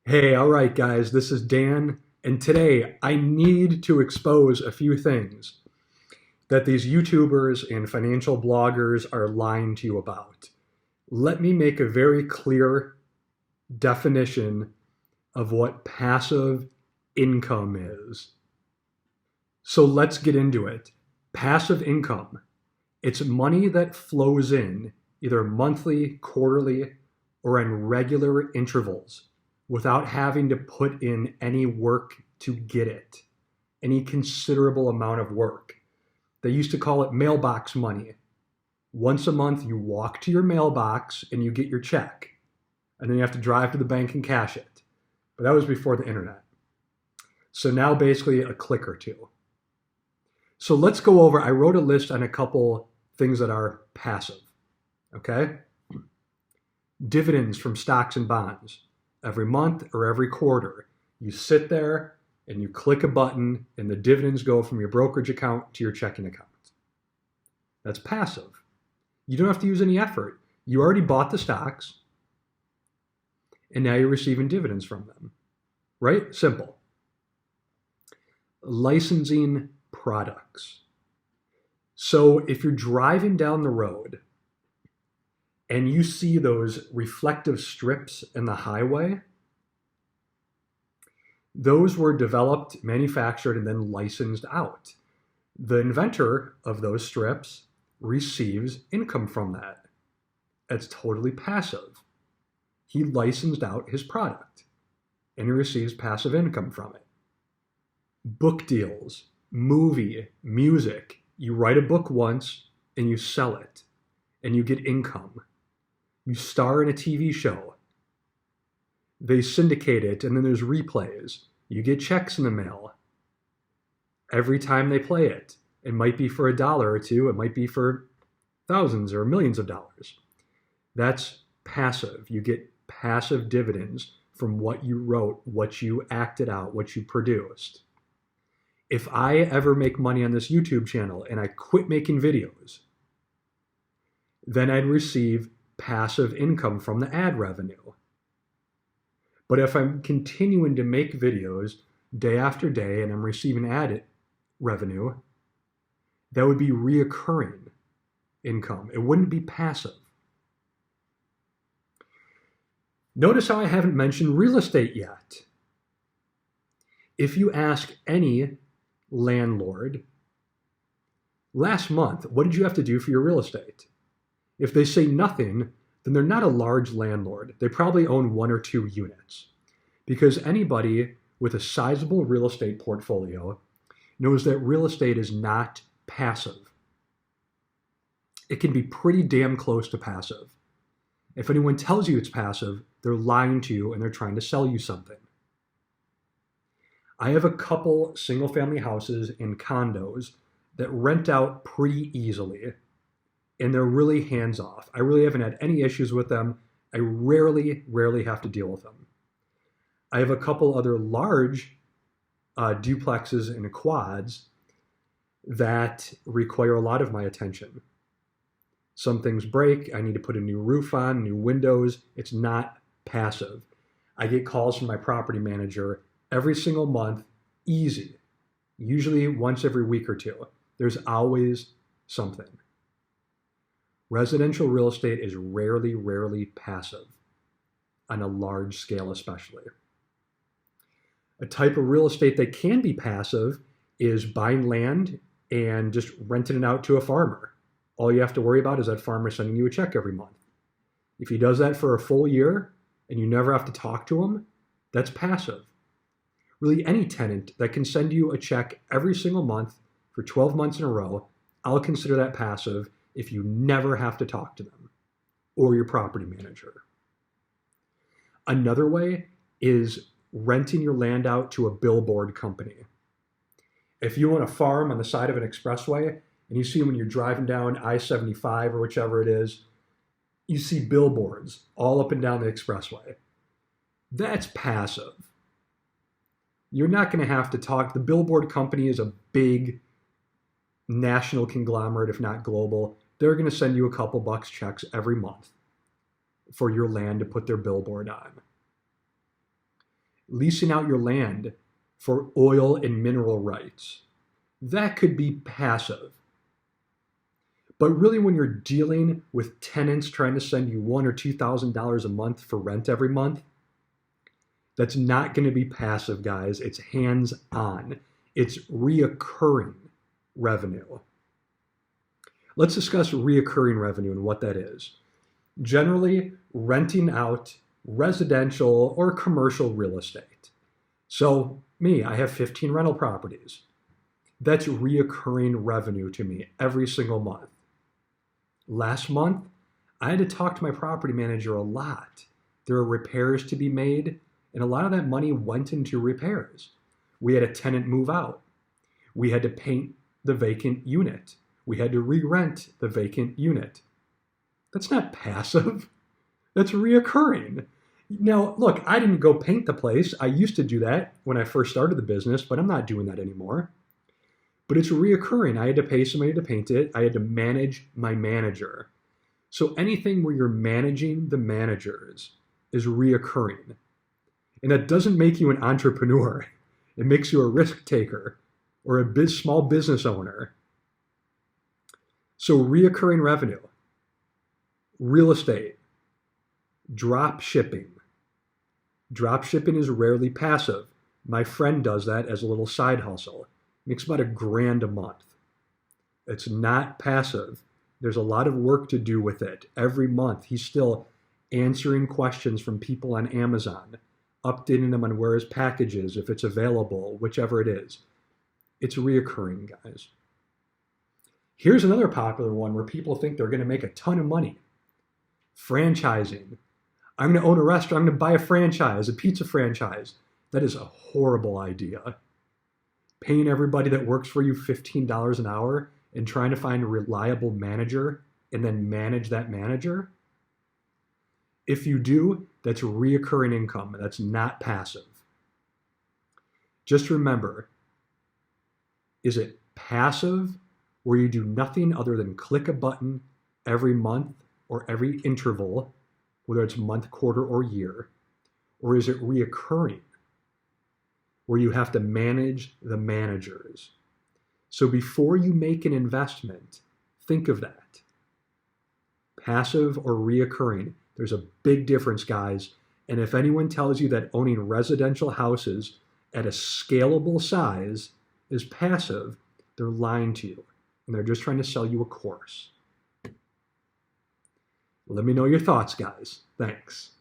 Hey, all right, guys, this is Dan, and today I need to expose a few things that these YouTubers and financial bloggers are lying to you about. Let me make a very clear definition of what passive income is. So let's get into it. Passive income, it's money that flows in either monthly, quarterly, or in regular intervals without having to put in any work to get it, any considerable amount of work. They used to call it mailbox money. Once a month, you walk to your mailbox and you get your check, and then you have to drive to the bank and cash it. But that was before the internet. So now basically a click or two. So let's go over, I wrote a list on a couple things that are passive, okay? Dividends from stocks and bonds. Every month or every quarter, you sit there and you click a button and the dividends go from your brokerage account to your checking account. That's passive. You don't have to use any effort. You already bought the stocks and now you're receiving dividends from them, right? Simple. Licensing products. So if you're driving down the road and you see those reflective strips in the highway, those were developed, manufactured, and then licensed out. The inventor of those strips receives income from that. It's totally passive. He licensed out his product and he receives passive income from it. Book deals, movie, music. You write a book once and you sell it and you get income. You star in a TV show. They syndicate it and then there's replays. You get checks in the mail every time they play it. It might be for $1 or $2. It might be for thousands or millions of dollars. That's passive. You get passive dividends from what you wrote, what you acted out, what you produced. If I ever make money on this YouTube channel and I quit making videos, then I'd receive passive income from the ad revenue. But if I'm continuing to make videos day after day and I'm receiving ad revenue, that would be reoccurring income. It wouldn't be passive. Notice how I haven't mentioned real estate yet. If you ask any landlord, last month, what did you have to do for your real estate? If they say nothing, then they're not a large landlord. They probably own 1 or 2 units. Because anybody with a sizable real estate portfolio knows that real estate is not passive. It can be pretty damn close to passive. If anyone tells you it's passive, they're lying to you and they're trying to sell you something. I have a couple single-family houses and condos that rent out pretty easily, and they're really hands-off. I really haven't had any issues with them. I rarely have to deal with them. I have a couple other large duplexes and quads that require a lot of my attention. Some things break. I need to put a new roof on, new windows. It's not passive. I get calls from my property manager every single month, easy. Usually once every week or two. There's always something. Residential real estate is rarely passive, on a large scale especially. A type of real estate that can be passive is buying land and just renting it out to a farmer. All you have to worry about is that farmer sending you a check every month. If he does that for a full year and you never have to talk to him, that's passive. Really, any tenant that can send you a check every single month for 12 months in a row, I'll consider that passive if you never have to talk to them or your property manager. Another way is renting your land out to a billboard company. If you own a farm on the side of an expressway and you see when you're driving down I-75 or whichever it is, you see billboards all up and down the expressway. That's passive. You're not going to have to talk. The billboard company is a big national conglomerate, if not global. They're going to send you a couple bucks checks every month for your land to put their billboard on. leasing out your land for oil and mineral rights. That could be passive. But really, when you're dealing with tenants trying to send you $1,000 or $2,000 a month for rent every month, that's not going to be passive, guys. It's hands-on. It's reoccurring revenue. Let's discuss reoccurring revenue and what that is. Generally, renting out residential or commercial real estate. So me, I have 15 rental properties. That's reoccurring revenue to me every single month. Last month, I had to talk to my property manager a lot. There are repairs to be made, and a lot of that money went into repairs. We had a tenant move out. We had to paint the vacant unit. We had to re-rent the vacant unit. That's not passive. That's reoccurring. Now, look, I didn't go paint the place. I used to do that when I first started the business, but I'm not doing that anymore. But it's reoccurring. I had to pay somebody to paint it. I had to manage my manager. So anything where you're managing the managers is reoccurring. And that doesn't make you an entrepreneur. It makes you a risk taker or a small business owner. So reoccurring revenue, real estate, drop shipping. Drop shipping is rarely passive. My friend does that as a little side hustle. Makes about $1,000 a month. It's not passive. There's a lot of work to do with it. Every month, he's still answering questions from people on Amazon, updating them on where his package is, if it's available, whichever it is. It's reoccurring, guys. Here's another popular one where people think they're going to make a ton of money. Franchising. I'm going to own a restaurant. I'm going to buy a franchise, a pizza franchise. That is a horrible idea. Paying everybody that works for you $15 an hour and trying to find a reliable manager and then manage that manager. If you do, that's reoccurring income. That's not passive. Just remember, is it passive where you do nothing other than click a button every month or every interval, whether it's month, quarter, or year? Or is it reoccurring where you have to manage the managers? So before you make an investment, think of that. Passive or reoccurring. There's a big difference, guys. And if anyone tells you that owning residential houses at a scalable size is passive, they're lying to you. And they're just trying to sell you a course. Let me know your thoughts, guys. Thanks.